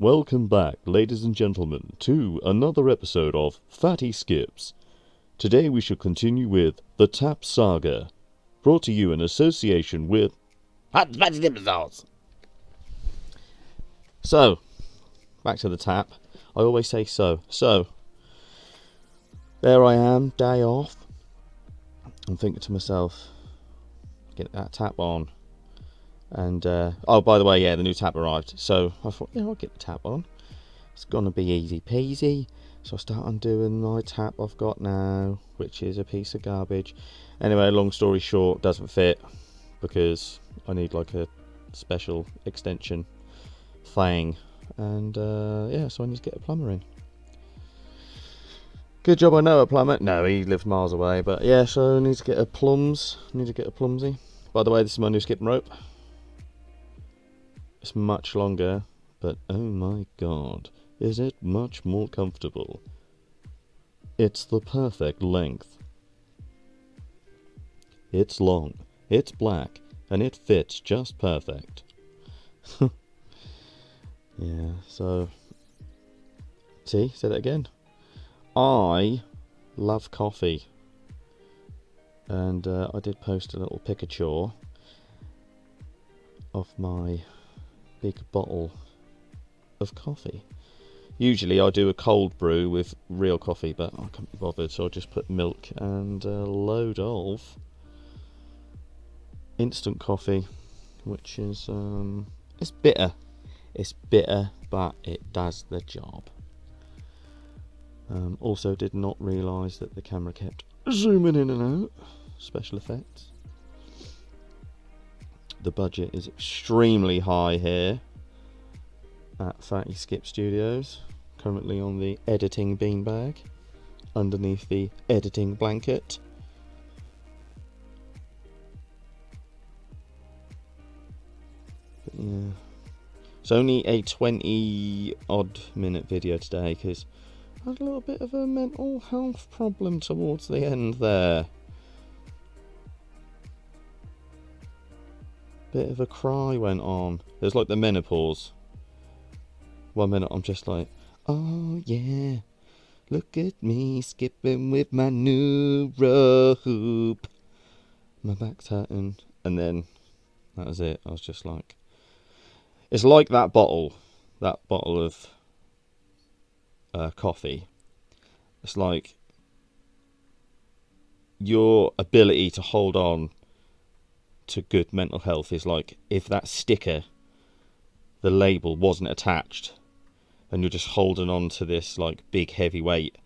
Welcome back, ladies and gentlemen, to another episode of Fatty Skips. Today we shall continue with the Tap Saga, brought to you in association with Hot Spicy Dip Sauce. So, back to the tap. I always say so. So, there I am, day off. I'm thinking to myself, get that tap on. And, oh, by the way, yeah, the new tap arrived. So I thought, I'll get the tap on. It's going to be easy peasy. So I start undoing my tap I've got now, which is a piece of garbage. Anyway, long story short, doesn't fit because I need like a special extension thing. And, so I need to get a plumber in. Good job I know a plumber. No, he lives miles away. But yeah, so I need to get a plumsy. By the way, this is my new skipping rope. It's much longer, but oh my god, is it much more comfortable. It's the perfect length. It's long, it's black, and it fits just perfect. Yeah, so, see, say that again. I love coffee. And I did post a little picture of my big bottle of coffee. Usually I do a cold brew with real coffee, but I can't be bothered, so I'll just put milk and a load of instant coffee, which is it's bitter, but it does the job. Also did not realise that the camera kept zooming in and out. Special effects. The budget is extremely high here at Fatty Skip Studios. Currently on the editing beanbag, underneath the editing blanket. But yeah, it's only a 20 odd minute video today because I had a little bit of a mental health problem towards the end there. Bit of a cry went on. There's like the menopause. 1 minute I'm just like, oh yeah, look at me skipping with my new rope. My back's hurting. And then that was it. I was just like, it's like that bottle of coffee. It's like your ability to hold on to good mental health is like if that sticker, the label, wasn't attached and you're just holding on to this like big heavy weight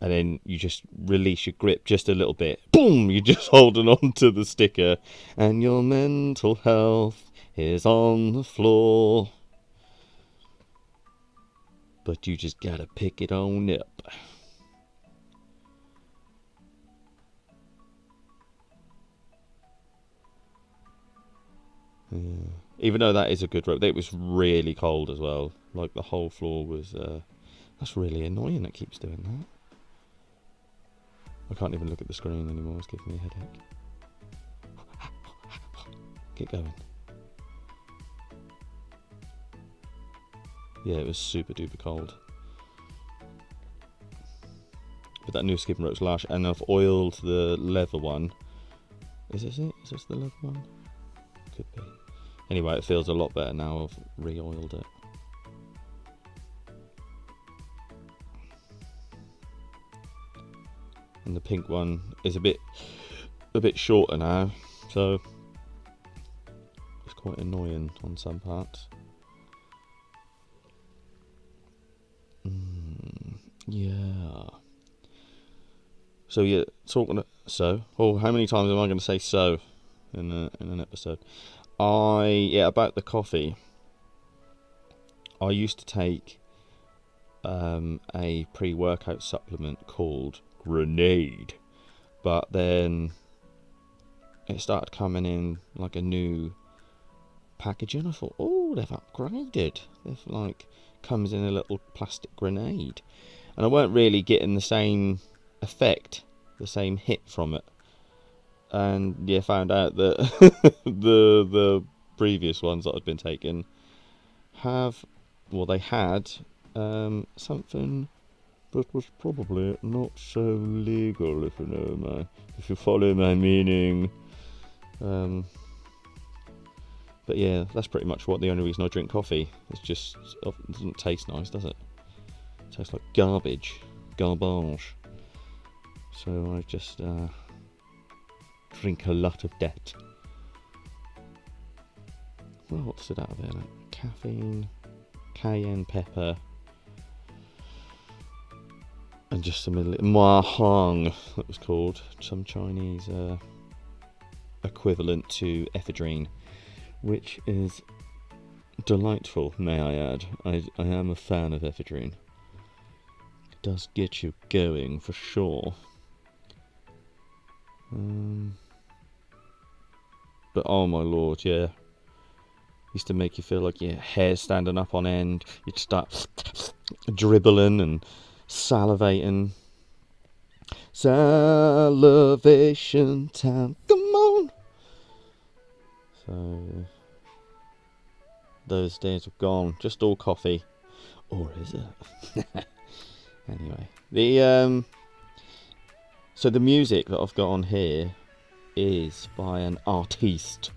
and then you just release your grip just a little bit, boom, you're just holding on to the sticker and your mental health is on the floor, but you just gotta pick it on up. Yeah. Even though that is a good rope, it was really cold as well. Like the whole floor was. That's really annoying. It keeps doing that. I can't even look at the screen anymore. It's giving me a headache. Get going. Yeah, it was super duper cold. But that new skipping rope's lush, and I've oiled the leather one. Is this it? Is this the leather one? Could be. Anyway, it feels a lot better now. I've re-oiled it. And the pink one is a bit shorter now, so it's quite annoying on some parts. Yeah. So yeah, talking. How many times am I going to say so in an episode? About the coffee. I used to take a pre-workout supplement called Grenade, but then it started coming in like a new packaging. I thought, oh, they've upgraded. They've like comes in a little plastic grenade, and I weren't really getting the same effect, the same hit from it. And yeah, found out that the previous ones that I'd been taking have they had something that was probably not so legal, if you follow my meaning. But yeah, that's pretty much the only reason I drink coffee. It doesn't taste nice, does it? It tastes like garbage. So I just drink a lot of that. Well, what's it out of there? Like caffeine, cayenne pepper, and just some mahang, that was called. Some Chinese equivalent to ephedrine, which is delightful, may I add. I am a fan of ephedrine. It does get you going for sure. But oh my lord, yeah. Used to make you feel like your hair's standing up on end. You'd start dribbling and salivating. Salivation time, come on! So those days are gone. Just all coffee. Or is it? Anyway. So the music that I've got on here is by an artiste.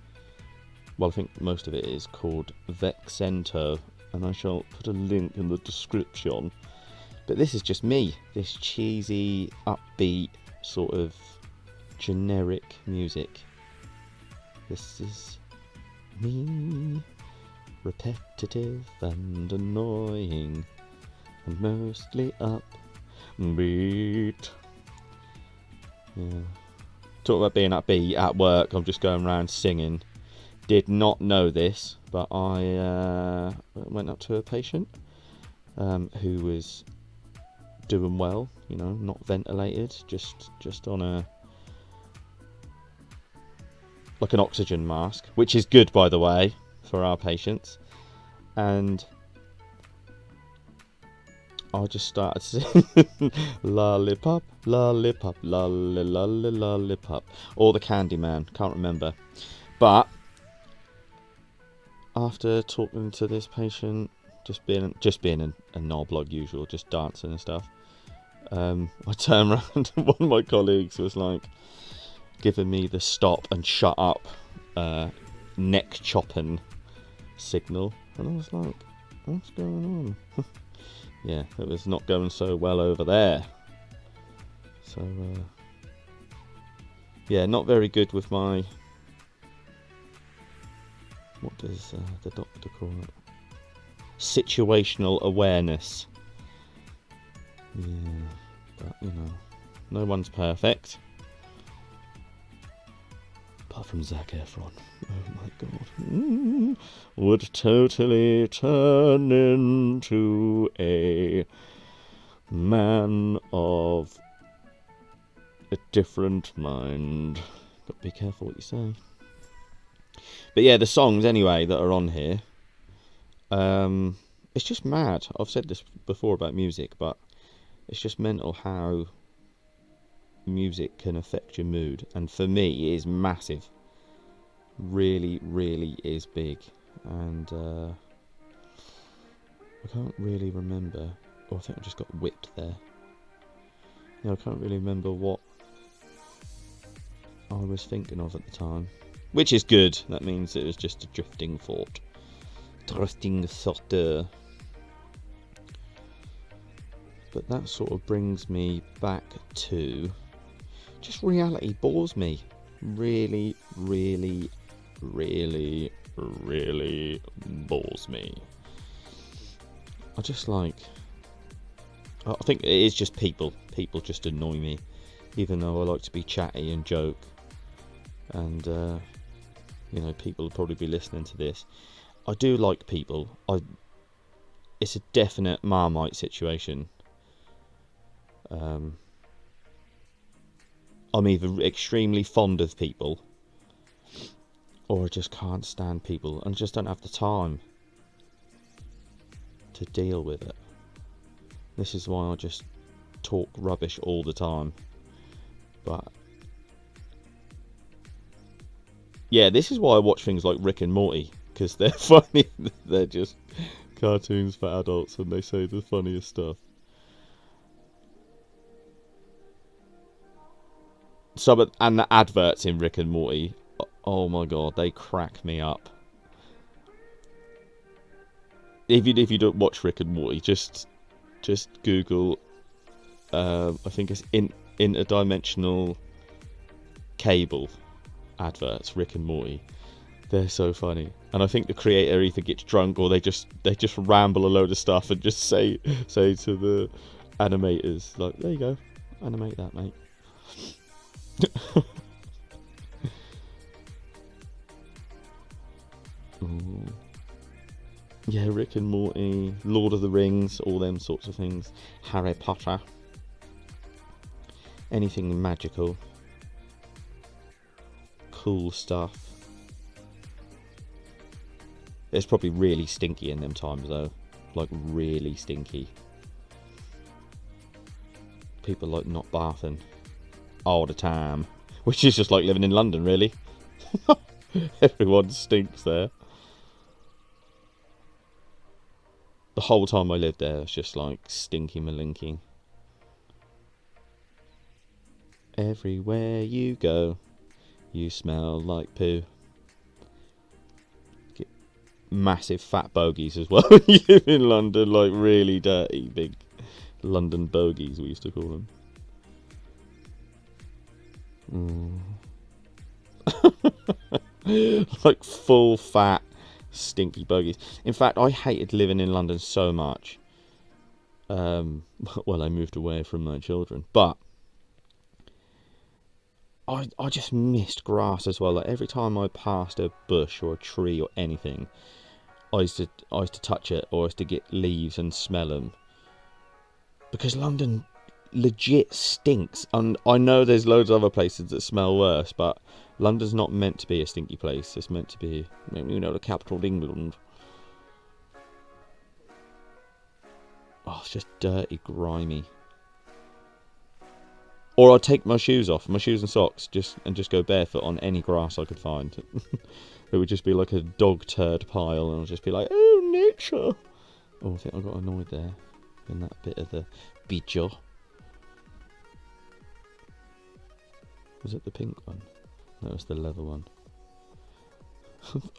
Well, I think most of it is called Vexento, and I shall put a link in the description. But this is just me. This cheesy, upbeat, sort of generic music. This is me. Repetitive and annoying, and mostly upbeat. Yeah. Talk about being upbeat at work. I'm just going around singing. Did not know this, but I went up to a patient who was doing well. You know, not ventilated, just on an oxygen mask, which is good, by the way, for our patients. And I just started singing lollipop, lollipop, lollipop, or the Candyman, can't remember. But after talking to this patient, just being a knob like usual, just dancing and stuff, I turned around and one of my colleagues was like giving me the stop and shut up neck chopping signal, and I was like, what's going on? Yeah, it was not going so well over there. So yeah, not very good with my, what does the doctor call it? Situational awareness. Yeah, but you know, no one's perfect. Apart from Zac Efron. Oh my god. Would totally turn into a man of a different mind. Got to be careful what you say. But yeah, the songs anyway that are on here, it's just mad. I've said this before about music, but it's just mental how music can affect your mood, and for me it is massive. Really is big. And I can't really remember. I think I just got whipped there. No, I can't really remember what I was thinking of at the time, which is good. That means it was just a drifting thought. But that sort of brings me back to just reality bores me. Really bores me. I just I think it is just people just annoy me, even though I like to be chatty and joke, and you know, people will probably be listening to this. I do like people. It's a definite Marmite situation. I'm either extremely fond of people, or I just can't stand people and just don't have the time to deal with it. This is why I just talk rubbish all the time. But yeah, this is why I watch things like Rick and Morty, because they're funny. They're just cartoons for adults and they say the funniest stuff. And the adverts in Rick and Morty, oh my god, they crack me up. If you don't watch Rick and Morty, just Google. I think it's interdimensional cable adverts. Rick and Morty, they're so funny. And I think the creator either gets drunk or they just ramble a load of stuff and just say to the animators, like, there you go, animate that, mate. Ooh. Yeah, Rick and Morty, Lord of the Rings, all them sorts of things. Harry Potter. Anything magical. Cool stuff. It's probably really stinky in them times though. Like really stinky. People like not bathing all the time. Which is just like living in London, really. Everyone stinks there. The whole time I lived there, it's just like stinky malinky. Everywhere you go, you smell like poo. Get massive fat bogies as well when you live in London, like really dirty, big London bogies, we used to call them. Like full fat stinky bogies. In fact, I hated living in London so much. Well, I moved away from my children, but I just missed grass as well. Like every time I passed a bush or a tree or anything, I used to touch it, or I used to get leaves and smell them, because London legit stinks. And I know there's loads of other places that smell worse, but London's not meant to be a stinky place. It's meant to be, you know, the capital of England. Oh, it's just dirty, grimy. Or I'd take my shoes off, my shoes and socks, just go barefoot on any grass I could find. It would just be like a dog turd pile, and I'd just be like, oh, nature. Oh, I think I got annoyed there in that bit of the bijo. Was it the pink one? No, it was the leather one.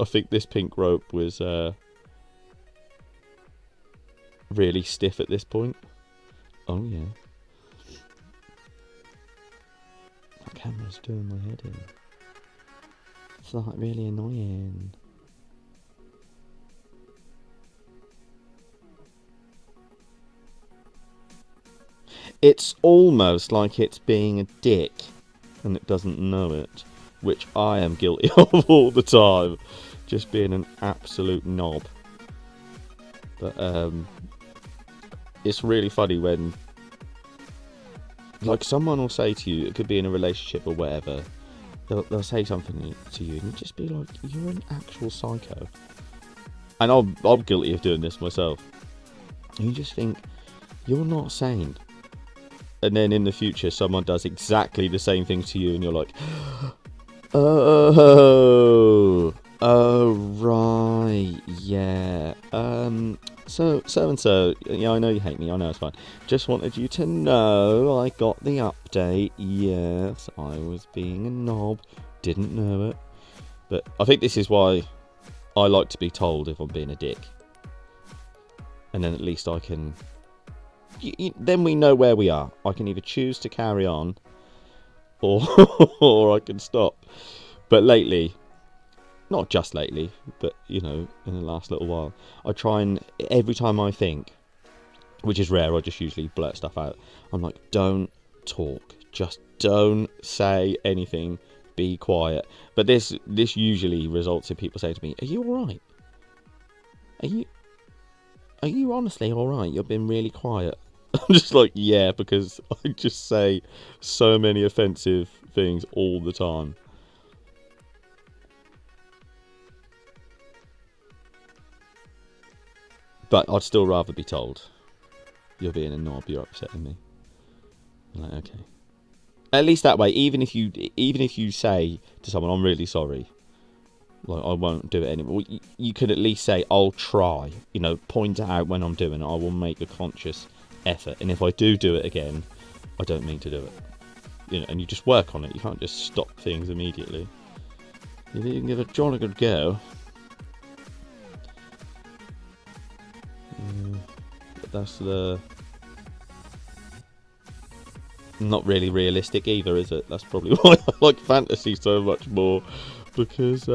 I think this pink rope was really stiff at this point. Oh yeah. That camera's doing my head in. It's like really annoying. It's almost like it's being a dick and it doesn't know it, which I am guilty of all the time, just being an absolute knob. But it's really funny when, like, someone will say to you, it could be in a relationship or whatever, they'll say something to you and you just be like, you're an actual psycho. And I'm guilty of doing this myself. And you just think, you're not sane. And then in the future, someone does exactly the same thing to you, and you're like, oh, right, yeah. So and so, yeah, I know you hate me. I know, it's fine. Just wanted you to know I got the update. Yes, I was being a knob. Didn't know it. But I think this is why I like to be told if I'm being a dick. And then at least I can... then we know where we are. I can either choose to carry on or or I can stop. But lately, not just lately, but you know, in the last little while, I try and, every time I think, which is rare, I just usually blurt stuff out. I'm like, don't talk, just don't say anything, be quiet. But this usually results in people saying to me, are you alright? Are you honestly alright? You've been really quiet. I'm just like, yeah, because I just say so many offensive things all the time. But I'd still rather be told, you're being a knob, you're upsetting me. I'm like, okay. At least that way, even if you say to someone, I'm really sorry, Like, I won't do it anymore. You could at least say, I'll try. You know, point it out when I'm doing it. I will make a conscious effort. And if I do it again, I don't mean to do it. You know, and you just work on it. You can't just stop things immediately. You can give it a jolly good go. But that's not really realistic either, is it? That's probably why I like fantasy so much more. Because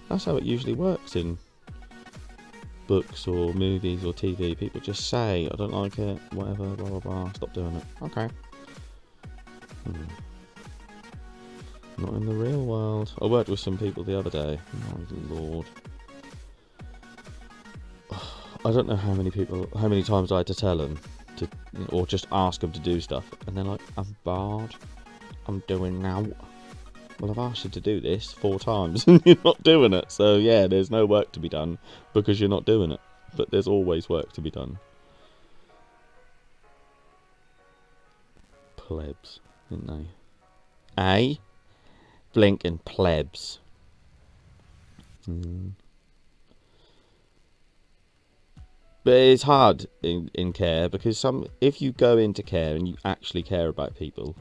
that's how it usually works in books or movies or TV. People just say, I don't like it, whatever, blah blah blah, stop doing it. Okay. Not in the real world. I worked with some people the other day. My lord. I don't know how many times I had to tell them to, or just ask them to do stuff, and they're like, I'm bored, I'm doing now. Well, I've asked you to do this 4 times and you're not doing it. So yeah, there's no work to be done because you're not doing it. But there's always work to be done. Plebs, didn't they? Eh? Blinking plebs. But it's hard in care because if you go into care and you actually care about people,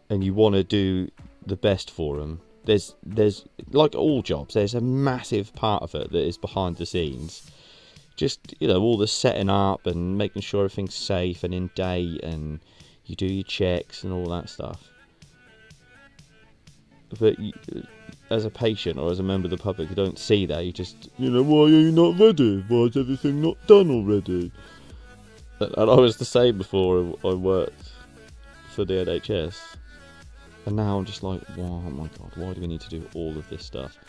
and you want to do the best for them, there's like all jobs, there's a massive part of it that is behind the scenes. Just, all the setting up and making sure everything's safe and in date, and you do your checks and all that stuff. But as a patient or as a member of the public, you don't see that. You just, why are you not ready? Why is everything not done already? And I was the same before I worked for the NHS. And now I'm just like, oh my god, why do we need to do all of this stuff?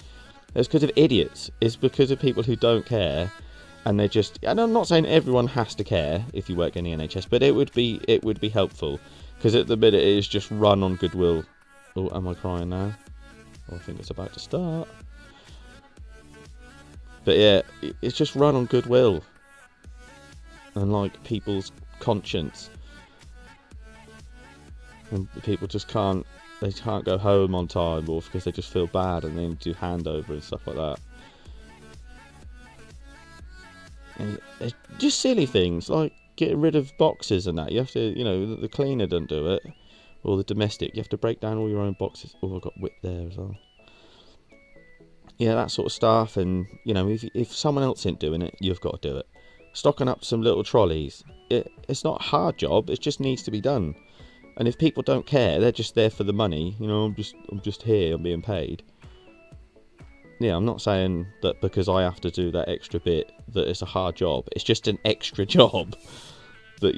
It's because of idiots. It's because of people who don't care, and they're just. And I'm not saying everyone has to care if you work in the NHS, but it would be helpful, because at the minute it is just run on goodwill. Oh, am I crying now? Oh, I think it's about to start. But yeah, it's just run on goodwill, and like people's conscience, and people just can't. They can't go home on time, or because they just feel bad and then do handover and stuff like that. And it's just silly things like getting rid of boxes and that. You have to, the cleaner doesn't do it, or the domestic. You have to break down all your own boxes. Oh, I got whipped there as well. Yeah, that sort of stuff. And if someone else isn't doing it, you've got to do it. Stocking up some little trolleys. It's not a hard job. It just needs to be done. And if people don't care, they're just there for the money. I'm just here, I'm being paid. Yeah, I'm not saying that because I have to do that extra bit that it's a hard job. It's just an extra job. That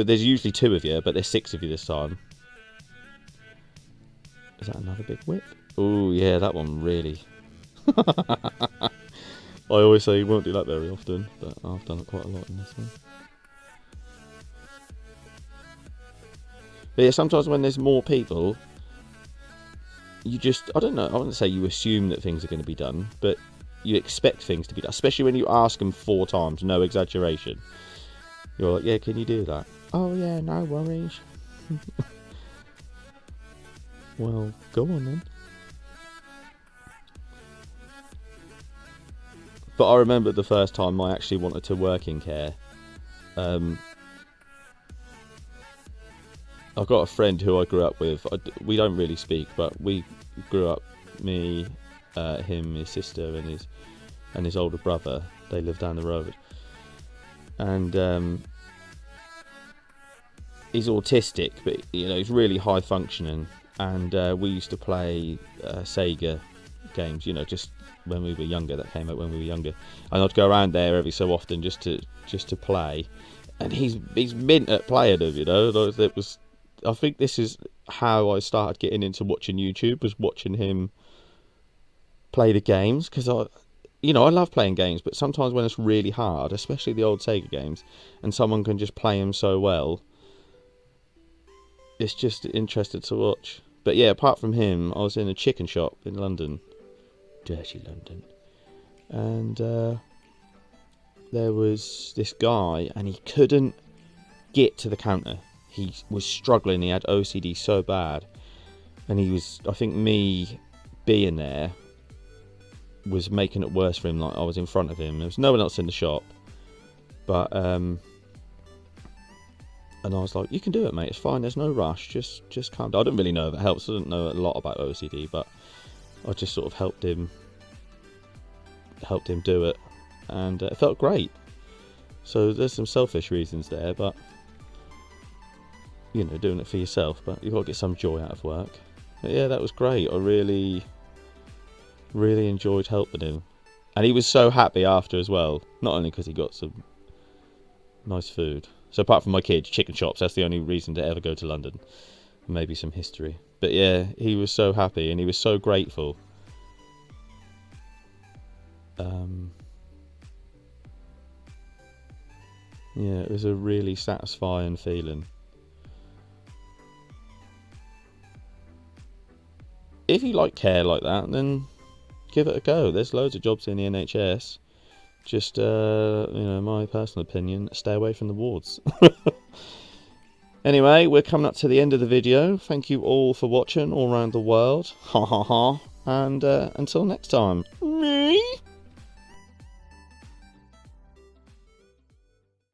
there's usually 2 of you, but there's 6 of you this time. Is that another big whip? Oh yeah, that one really. I always say you won't do that very often, but I've done it quite a lot in this one. But yeah, sometimes when there's more people, you just, I don't know, I wouldn't say you assume that things are going to be done, but you expect things to be done, especially when you ask them 4 times, no exaggeration. You're like, yeah, can you do that? Oh yeah, no worries. Well, go on then. But I remember the first time I actually wanted to work in care. I've got a friend who I grew up with. We don't really speak, but we grew up. Me, him, his sister, and his older brother. They live down the road, and he's autistic, but he's really high functioning. And we used to play Sega games. Just when we were younger. That came out when we were younger, and I'd go around there every so often just to play. And he's mint at playing them. It was. I think this is how I started getting into watching YouTube, was watching him play the games, because I love playing games, but sometimes when it's really hard, especially the old Sega games, and someone can just play them so well, it's just interesting to watch. But yeah, apart from him, I was in a chicken shop in London, dirty London, and there was this guy, and he couldn't get to the counter. He was struggling. He had OCD so bad, and he was, I think, me being there was making it worse for him. Like, I was in front of him. There was no one else in the shop. But, and I was like, you can do it, mate. It's fine. There's no rush. Just calm down. I didn't really know if it helps. I didn't know a lot about OCD, but I just sort of helped him do it. And it felt great. So there's some selfish reasons there, but, you know, doing it for yourself. But you've got to get some joy out of work. But yeah, that was great. I really enjoyed helping him. And he was so happy after as well. Not only because he got some nice food. So apart from my kids, chicken shops, that's the only reason to ever go to London. Maybe some history. But yeah, he was so happy and he was so grateful. Yeah, it was a really satisfying feeling. If you like care like that, then give it a go. There's loads of jobs in the NHS. Just, you know, my personal opinion, stay away from the wards. Anyway, we're coming up to the end of the video. Thank you all for watching all around the world. Ha ha ha. And until next time.